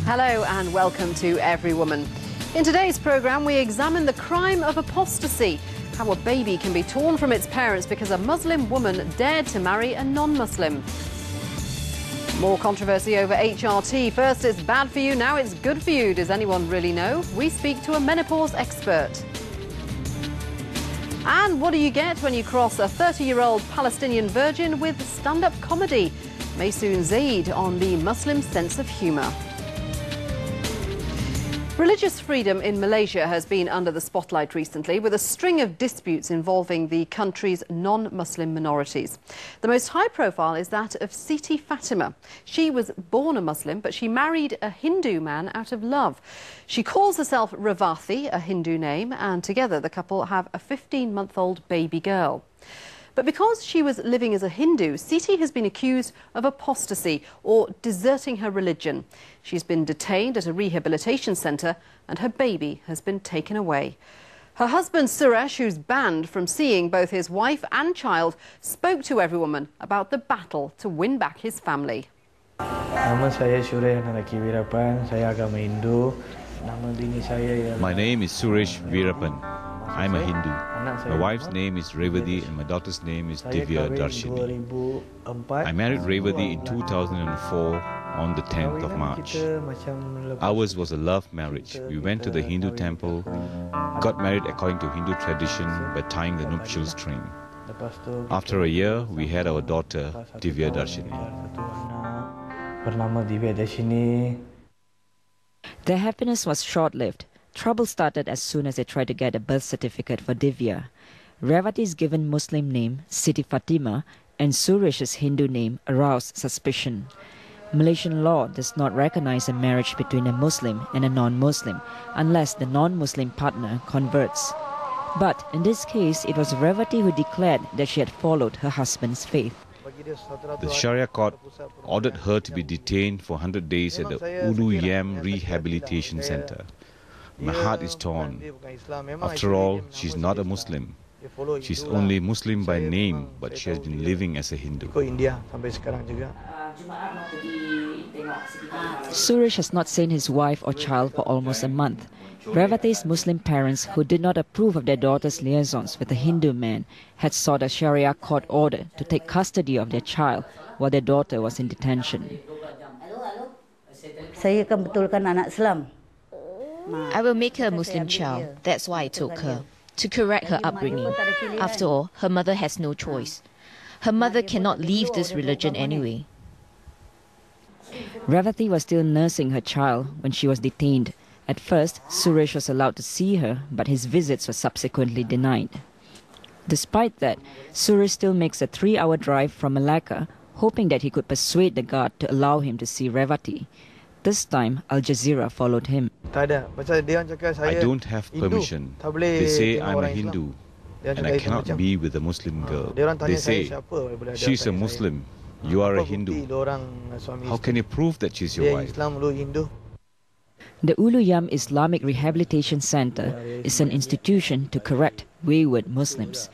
Hello and welcome to Everywoman. In today's programme, we examine the crime of apostasy, how a baby can be torn from its parents because a Muslim woman dared to marry a non-Muslim. More controversy over HRT. First it's bad for you, now it's good for you. Does anyone really know? We speak to a menopause expert. And what do you get when you cross a 30-year-old Palestinian virgin with stand-up comedy? Maysoon Zaid on the Muslim sense of humour. Religious freedom in Malaysia has been under the spotlight recently with a string of disputes involving the country's non-Muslim minorities. The most high profile is that of Siti Fatimah. She was born a Muslim, but she married a Hindu man out of love. She calls herself Revathi, a Hindu name, and together the couple have a 15-month-old baby girl. But because she was living as a Hindu, Siti has been accused of apostasy or deserting her religion. She's been detained at a rehabilitation centre and her baby has been taken away. Her husband Suresh, who's banned from seeing both his wife and child, spoke to Everywoman about the battle to win back his family. Nama saya Suresh Revathi Masoosai, saya agama Hindu. Nama bini saya ialah My name is Suresh Veerapan. I'm a Hindu. My wife's name is Revathi and my daughter's name is Divya Darshini. I married Revathi in 2004 on the 10th of March. Ours was a love marriage. We went to the Hindu temple, got married according to Hindu tradition by tying the nuptial string. After a year, we had our daughter, Divya Darshini. Their happiness was short-lived. Trouble started as soon as they tried to get a birth certificate for Divya. Revathi's given Muslim name, Siti Fatimah, and Suresh's Hindu name aroused suspicion. Malaysian law does not recognize a marriage between a Muslim and a non-Muslim unless the non-Muslim partner converts. But in this case, it was Revathi who declared that she had followed her husband's faith. The Syariah Court ordered her to be detained for 100 days at the Ulu Yam rehabilitation center. My heart is torn. After all, she's not a Muslim. She's only Muslim by name, but she has been living as a Hindu. Suresh has not seen his wife or child for almost a month. Revathi's Muslim parents, who did not approve of their daughter's liaisons with a Hindu man, had sought a Syariah court order to take custody of their child while their daughter was in detention. Saya akan betulkan anak Islam. I will make her a Muslim child. That's why I took her, to correct her upbringing. After all, her mother has no choice. Her mother cannot leave this religion anyway. Revathi was still nursing her child when she was detained. At first, Suresh was allowed to see her, but his visits were subsequently denied. Despite that, Suresh still makes a 3-hour drive from Malacca, hoping that he could persuade the guard to allow him to see Revathi. This time, Jazeera followed him. I don't have permission. They say I'm a Hindu and I cannot be with a Muslim girl. They say, she's a Muslim, you are a Hindu. How can you prove that she's your wife? The Ulu Yam Islamic Rehabilitation Center is an institution to correct wayward Muslims.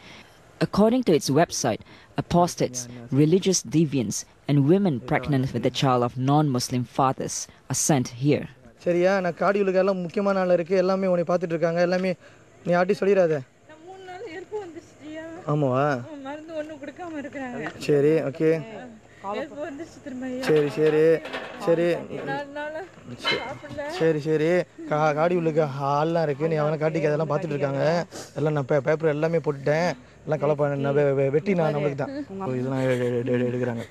According to its website, apostates, religious deviants, and women pregnant with a child of non-Muslim fathers are sent here. சரியா நான் காடியுலக எல்லாம் முக்கியமான ஆள இருக்கு எல்லாமே உன்னை பாத்துட்டு இருக்காங்க எல்லாமே நீ ஆட்டி சொல்லிராத 3 நாள் ஹெல்ப் வந்துச்சியா ஆமாவா மருந்து ஒண்ணு கொடுக்காம இருக்காங்க சரி ஓகே ஹெல்ப் வந்துச்சு திரும்ப சரி சரி சரி 4 நாள் சரி சரி காடியுலக ஹால்லாம் இருக்கு நீ அவன காட்டிக்கு அதெல்லாம் பாத்துட்டு இருக்காங்க எல்லாம் நான் பேப்பர் எல்லாமே போட்டுட்டேன் எல்லாம் கலப்பா நான் வெட்டி நான் நமக்கு தான் இதெல்லாம் எடுக்கறாங்க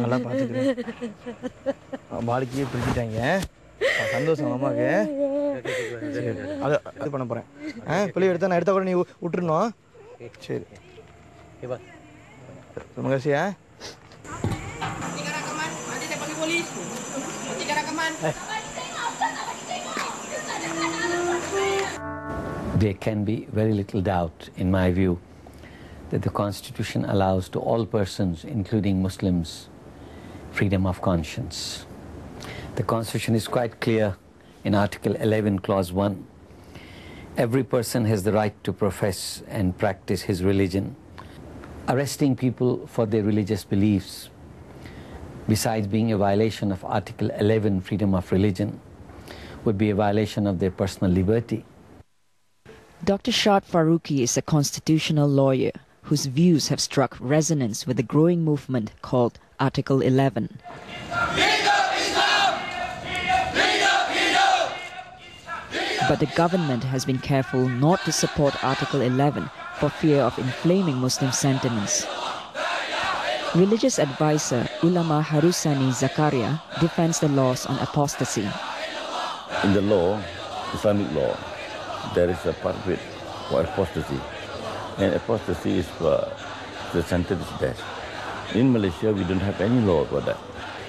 நல்லா பாத்துக்கிறேன் பாலிக்கு பிடிச்சிட்டாங்க சந்தோஷம் அம்மாக்கு அது இது பண்ண போறேன் புளி எடுத்தா நான் எடுத்த கூட நீ விட்டுறணும் சரி ஏபா சுமகசியா There can be very little doubt, in my view, that the Constitution allows to all persons, including Muslims, freedom of conscience. The Constitution is quite clear in Article 11, Clause 1. Every person has the right to profess and practice his religion. Arresting people for their religious beliefs besides being a violation of Article 11, freedom of religion, would be a violation of their personal liberty. Dr. Shad Faruqi is a constitutional lawyer whose views have struck resonance with the growing movement called Article 11. But the government has been careful not to support Article 11 for fear of inflaming Muslim sentiments. Religious advisor Ulama Harusani Zakaria defends the laws on apostasy. In the law, Islamic law, there is a part of it for apostasy. And apostasy is for the sentence is death. In Malaysia, we don't have any law for that.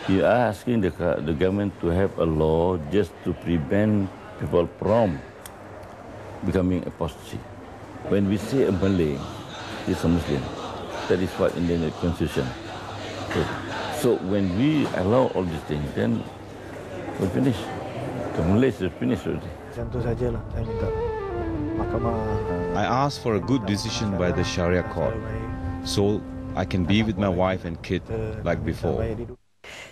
We are asking the government to have a law just to prevent people from becoming apostasy. When we say a Malay is a Muslim, that is what in the constitution. So when we allow all these things, then we're finished. The Malays are finished already. I asked for a good decision by the Sharia Court, so I can be with my wife and kid like before.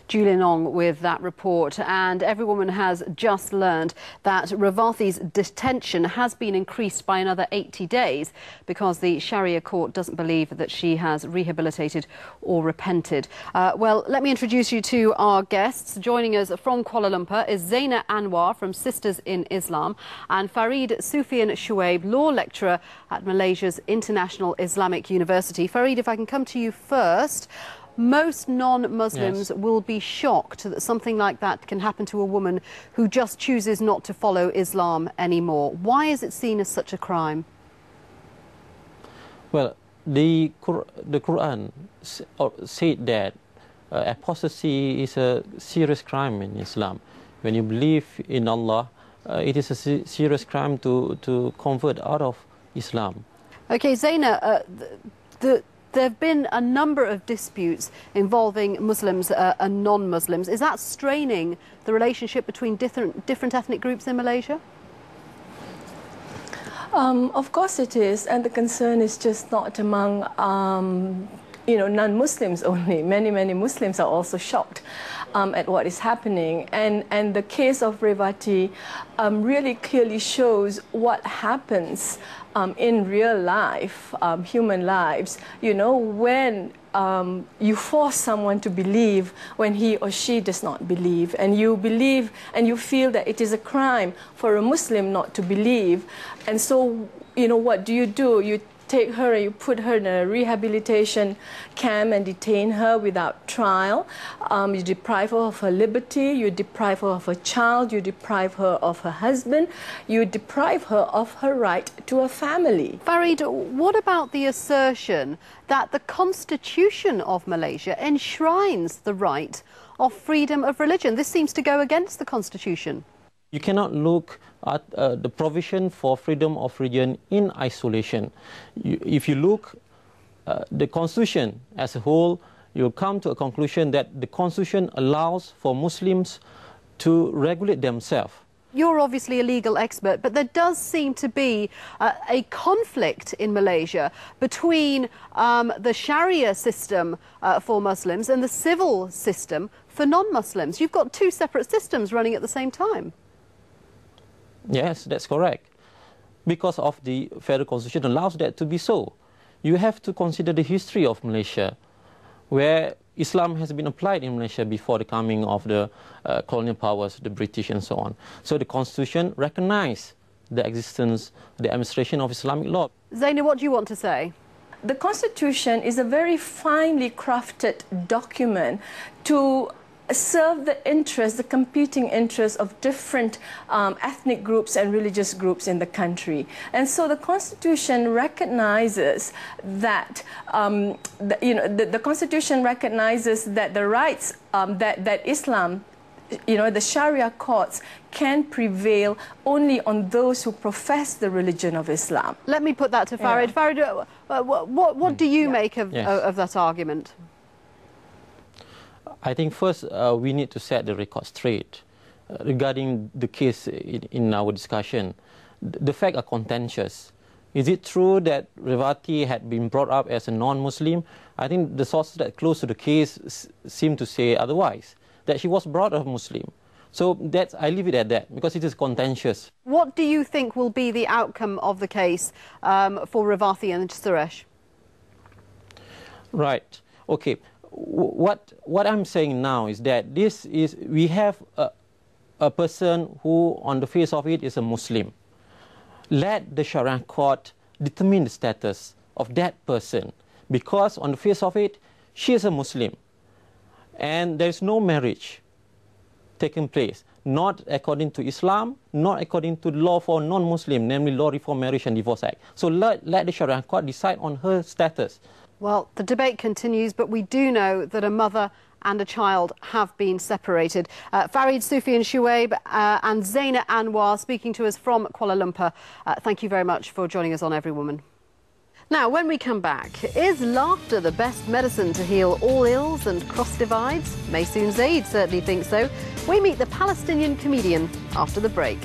Julian Ong with that report. And Everywomen has just learned that Revathi's detention has been increased by another 80 days because the Sharia Court doesn't believe that she has rehabilitated or repented. Well, let me introduce you to our guests. Joining us from Kuala Lumpur is Zaina Anwar from Sisters in Islam and Farid Sufian Shuaib, law lecturer at Malaysia's International Islamic University. Farid, if I can come to you first. Most non-Muslims will be shocked that something like that can happen to a woman who just chooses not to follow Islam anymore. Why is it seen as such a crime? Well, the Quran said that apostasy is a serious crime in Islam. When you believe in Allah, it is a serious crime to convert out of Islam. Okay, Zaina, there have been a number of disputes involving Muslims and non-Muslims. Is that straining the relationship between different ethnic groups in Malaysia? Of course it is, and the concern is just not among non-Muslims only. Many Muslims are also shocked at what is happening, and the case of Revathi really clearly shows what happens in real life, human lives, when you force someone to believe when he or she does not believe, and you believe and you feel that it is a crime for a Muslim not to believe. And so, what do? You take her and you put her in a rehabilitation camp and detain her without trial. You deprive her of her liberty, you deprive her of her child, you deprive her of her husband, you deprive her of her right to a family. Farid, what about the assertion that the Constitution of Malaysia enshrines the right of freedom of religion? This seems to go against the Constitution. You cannot look at the provision for freedom of religion in isolation. If you look the Constitution as a whole, you'll come to a conclusion that the Constitution allows for Muslims to regulate themselves. You're obviously a legal expert, but there does seem to be a conflict in Malaysia between the Sharia system for Muslims and the civil system for non-Muslims. You've got two separate systems running at the same time. Yes, that's correct. Because of the federal constitution allows that to be so. You have to consider the history of Malaysia, where Islam has been applied in Malaysia before the coming of the colonial powers, the British and so on. So the constitution recognized the existence, the administration of Islamic law. Zaina, what do you want to say? The constitution is a very finely crafted document to serve the interests, the competing interests of different ethnic groups and religious groups in the country. And so the Constitution recognizes that, the Constitution recognizes that the rights that Islam, the Sharia courts can prevail only on those who profess the religion of Islam. Let me put that to Farid. Farid, what do you make of that argument? I think first we need to set the record straight regarding the case in our discussion. The facts are contentious. Is it true that Revathi had been brought up as a non-Muslim? I think the sources that close to the case seem to say otherwise, that she was brought up Muslim. So I leave it at that, because it is contentious. What do you think will be the outcome of the case for Revathi and Suresh? Right. Okay. What I'm saying now is that we have a person who, on the face of it, is a Muslim. Let the Syariah Court determine the status of that person, because on the face of it, she is a Muslim, and there is no marriage taking place, not according to Islam, not according to the law for non-Muslim, namely Law Reform Marriage and Divorce Act. So let the Syariah Court decide on her status. Well, the debate continues, but we do know that a mother and a child have been separated. Farid Sufi and Shuaib and Zaina Anwar speaking to us from Kuala Lumpur. Thank you very much for joining us on Everywoman. Now, when we come back, is laughter the best medicine to heal all ills and cross divides? Maysoon Zaid certainly thinks so. We meet the Palestinian comedian after the break.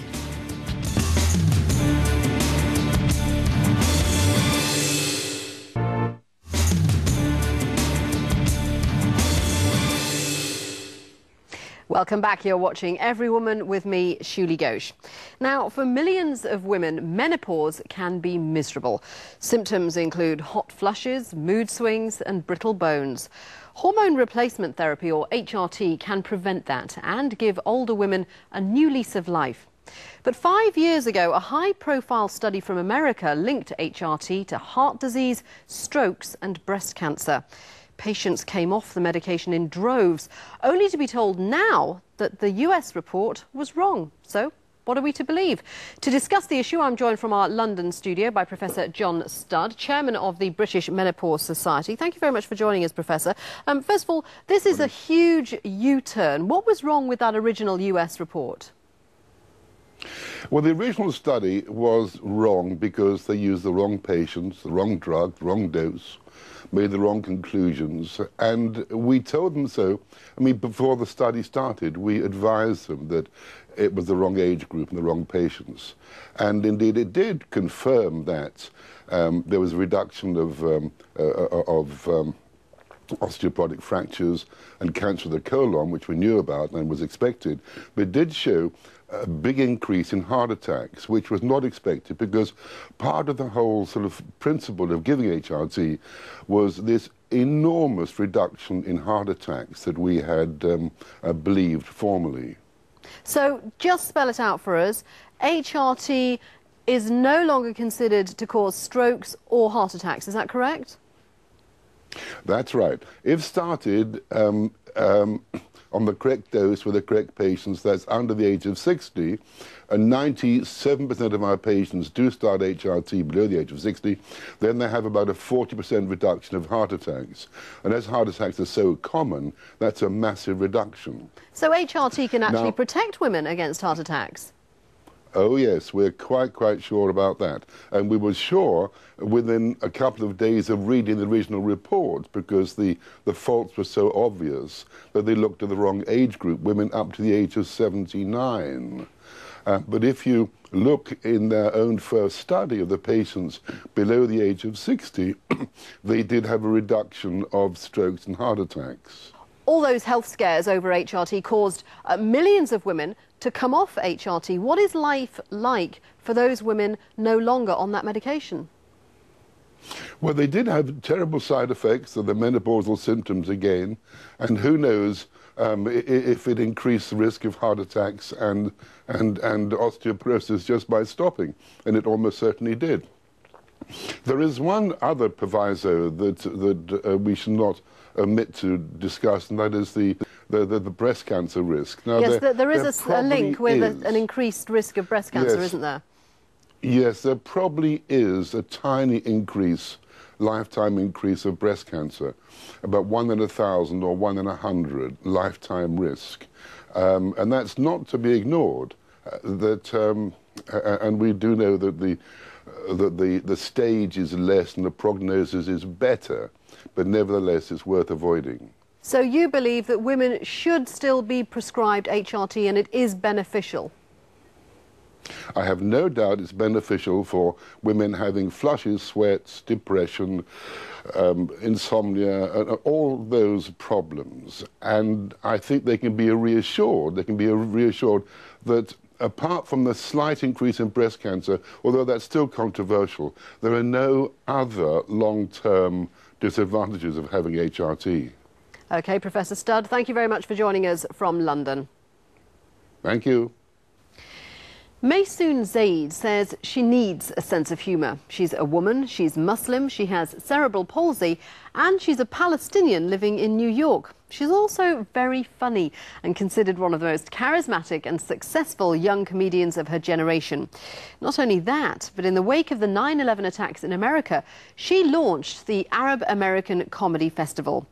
Welcome back. You're watching Everywoman with me, Shuli Ghosh. Now, for millions of women, menopause can be miserable. Symptoms include hot flushes, mood swings and brittle bones. Hormone replacement therapy, or HRT, can prevent that and give older women a new lease of life. But 5 years ago, a high-profile study from America linked HRT to heart disease, strokes and breast cancer. Patients came off the medication in droves, only to be told now that the US report was wrong. So, what are we to believe? To discuss the issue, I'm joined from our London studio by Professor John Studd, Chairman of the British Menopause Society. Thank you very much for joining us, Professor. First of all, this is a huge U-turn. What was wrong with that original US report? Well, the original study was wrong because they used the wrong patients, the wrong drug, the wrong dose, made the wrong conclusions, and we told them so. I mean, before the study started, we advised them that it was the wrong age group and the wrong patients. And indeed, it did confirm that there was a reduction of osteoporotic fractures and cancer of the colon, which we knew about and was expected, but it did show a big increase in heart attacks, which was not expected because part of the whole sort of principle of giving HRT was this enormous reduction in heart attacks that we had believed formerly. So just spell it out for us. HRT is no longer considered to cause strokes or heart attacks, is that correct? That's right. If started on the correct dose with the correct patients, that's under the age of 60, and 97% of our patients do start HRT below the age of 60, then they have about a 40% reduction of heart attacks. And as heart attacks are so common, that's a massive reduction. So HRT can actually protect women against heart attacks? Oh yes, we're quite sure about that. And we were sure within a couple of days of reading the original report, because the faults were so obvious that they looked at the wrong age group, women up to the age of 79. But if you look in their own first study of the patients below the age of 60, they did have a reduction of strokes and heart attacks. All those health scares over HRT caused millions of women to come off HRT. What is life like for those women no longer on that medication? Well, they did have terrible side effects of the menopausal symptoms again, and who knows if it increased the risk of heart attacks and osteoporosis just by stopping, and it almost certainly did. There is one other proviso that we should not omit to discuss, and that is the breast cancer risk. Now, yes, there is a link with an increased risk of breast cancer, yes, isn't there? Yes, there probably is a tiny increase, lifetime increase of breast cancer, about 1 in 1,000 or 1 in 100 lifetime risk. And that's not to be ignored. And we do know that the stage is less and the prognosis is better, but nevertheless it's worth avoiding. So you believe that women should still be prescribed HRT and it is beneficial? I have no doubt it's beneficial for women having flushes, sweats, depression, insomnia, and all those problems. And I think they can be reassured. They can be reassured that apart from the slight increase in breast cancer, although that's still controversial, there are no other long-term disadvantages of having HRT. OK, Professor Studd, thank you very much for joining us from London. Thank you. Maysoon Zaid says she needs a sense of humour. She's a woman, she's Muslim, she has cerebral palsy, and she's a Palestinian living in New York. She's also very funny and considered one of the most charismatic and successful young comedians of her generation. Not only that, but in the wake of the 9/11 attacks in America, she launched the Arab American Comedy Festival.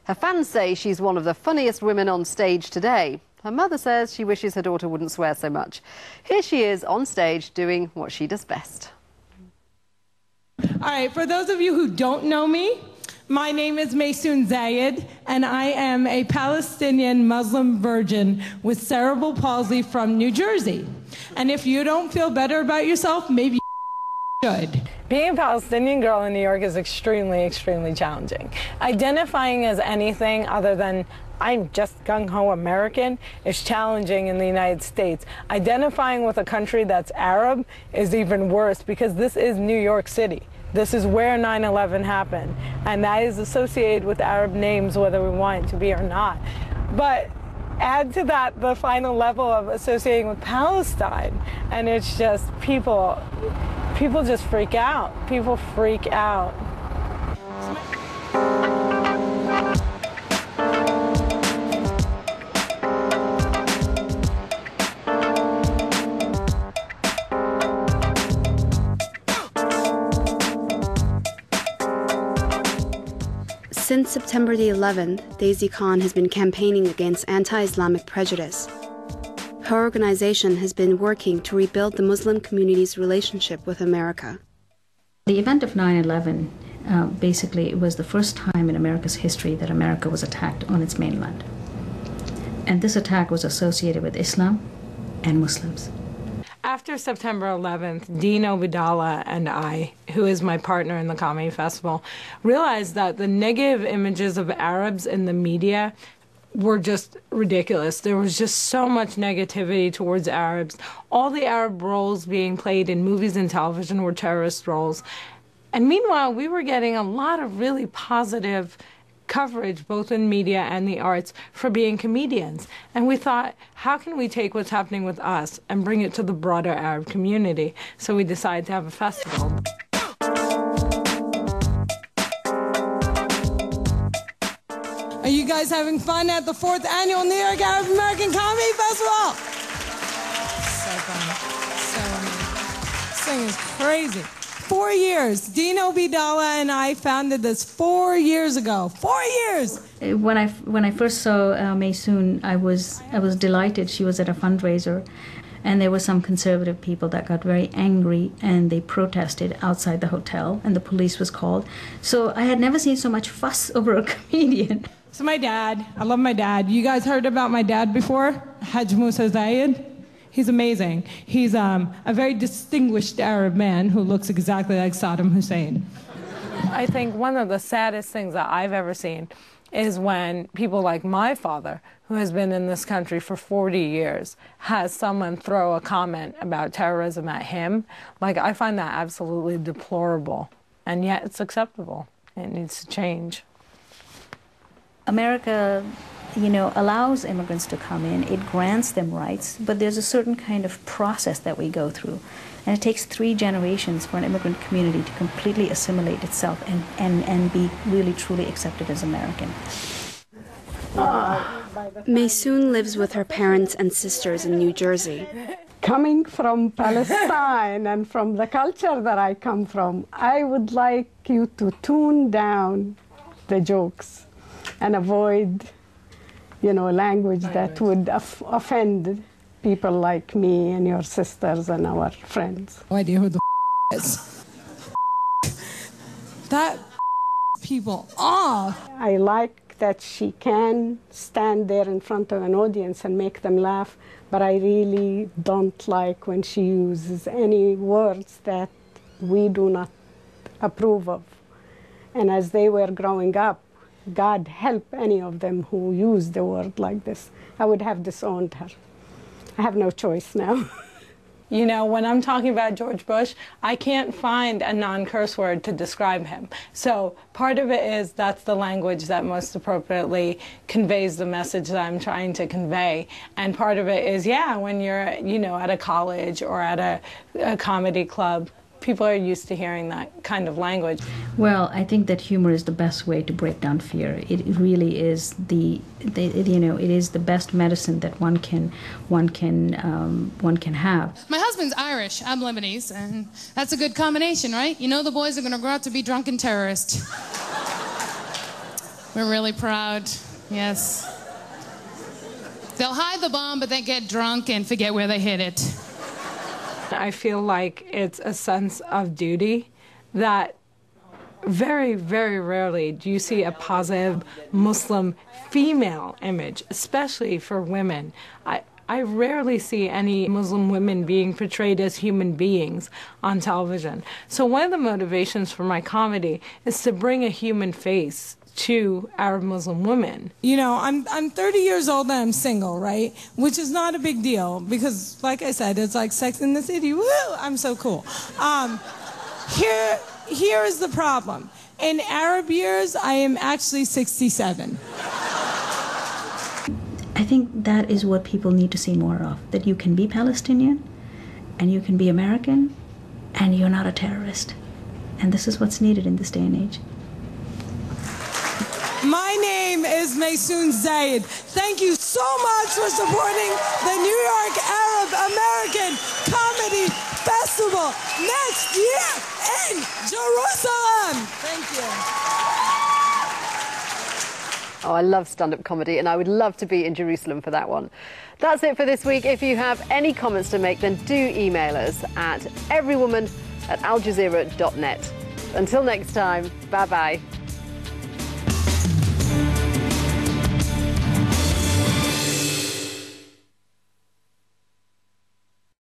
Her fans say she's one of the funniest women on stage today. Her mother says she wishes her daughter wouldn't swear so much. Here she is on stage doing what she does best. All right, for those of you who don't know me, my name is Maysoon Zaid, and I am a Palestinian Muslim virgin with cerebral palsy from New Jersey. And if you don't feel better about yourself, maybe you should. Being a Palestinian girl in New York is extremely, extremely challenging. Identifying as anything other than I'm just gung-ho American is challenging in the United States. Identifying with a country that's Arab is even worse because this is New York City. This is where 9/11 happened, and that is associated with Arab names whether we want it to be or not. But add to that the final level of associating with Palestine, and it's just people just freak out. People freak out. Since September the 11th, Daisy Khan has been campaigning against anti-Islamic prejudice. Her organization has been working to rebuild the Muslim community's relationship with America. The event of 9/11, basically, it was the first time in America's history that America was attacked on its mainland. And this attack was associated with Islam and Muslims. After September 11th, Dino Vidala and I, who is my partner in the comedy festival, realized that the negative images of Arabs in the media were just ridiculous. There was just so much negativity towards Arabs. All the Arab roles being played in movies and television were terrorist roles. And meanwhile, we were getting a lot of really positive coverage, both in media and the arts, for being comedians. And we thought, how can we take what's happening with us and bring it to the broader Arab community? So we decided to have a festival. Are you guys having fun at the 4th Annual New York Arab American Comedy Festival? So fun. So amazing. This thing is crazy. 4 years. Dino Vidala and I founded this 4 years ago. 4 years! When I first saw Maysoon, I was delighted. She was at a fundraiser, and there were some conservative people that got very angry, and they protested outside the hotel, and the police was called. So I had never seen so much fuss over a comedian. So my dad, I love my dad. You guys heard about my dad before? Haj Musa Zayed? He's amazing. He's a very distinguished Arab man who looks exactly like Saddam Hussein. I think one of the saddest things that I've ever seen is when people like my father, who has been in this country for 40 years, has someone throw a comment about terrorism at him. Like, I find that absolutely deplorable, and yet it's acceptable. It needs to change. America, allows immigrants to come in. It grants them rights, but there's a certain kind of process that we go through. And it takes 3 generations for an immigrant community to completely assimilate itself and be really, truly accepted as American. Maysoon lives with her parents and sisters in New Jersey. Coming from Palestine and from the culture that I come from, I would like you to tune down the jokes and avoid language that would offend people like me and your sisters and our friends. No idea who the is. That people off. I like that she can stand there in front of an audience and make them laugh, but I really don't like when she uses any words that we do not approve of. And as they were growing up, God help any of them who use the word like this. I would have disowned her. I have no choice now. You know, when I'm talking about George Bush, I can't find a non-curse word to describe him. So part of it is that's the language that most appropriately conveys the message that I'm trying to convey. And part of it is, yeah, when you're, you know, at a college or at a comedy club, people are used to hearing that kind of language. Well, I think that humor is the best way to break down fear. It really is it is the best medicine that one can have. My husband's Irish, I'm Lebanese, and that's a good combination, right? You know the boys are going to grow up to be drunken terrorists. We're really proud, yes. They'll hide the bomb, but they get drunk and forget where they hid it. I feel like it's a sense of duty that very, very rarely do you see a positive Muslim female image, especially for women. I rarely see any Muslim women being portrayed as human beings on television. So one of the motivations for my comedy is to bring a human face to Arab Muslim women. You know, I'm 30 years old and I'm single, right? Which is not a big deal because, like I said, it's like Sex in the City. Woo! I'm so cool. Here is the problem. In Arab years, I am actually 67. I think that is what people need to see more of, that you can be Palestinian and you can be American and you're not a terrorist. And this is what's needed in this day and age. My name is Maysoon Zayed. Thank you so much for supporting the New York Arab American Comedy Festival next year in Jerusalem. Thank you. Oh, I love stand-up comedy, and I would love to be in Jerusalem for that one. That's it for this week. If you have any comments to make, then do email us at everywoman@aljazeera.net. Until next time, bye-bye.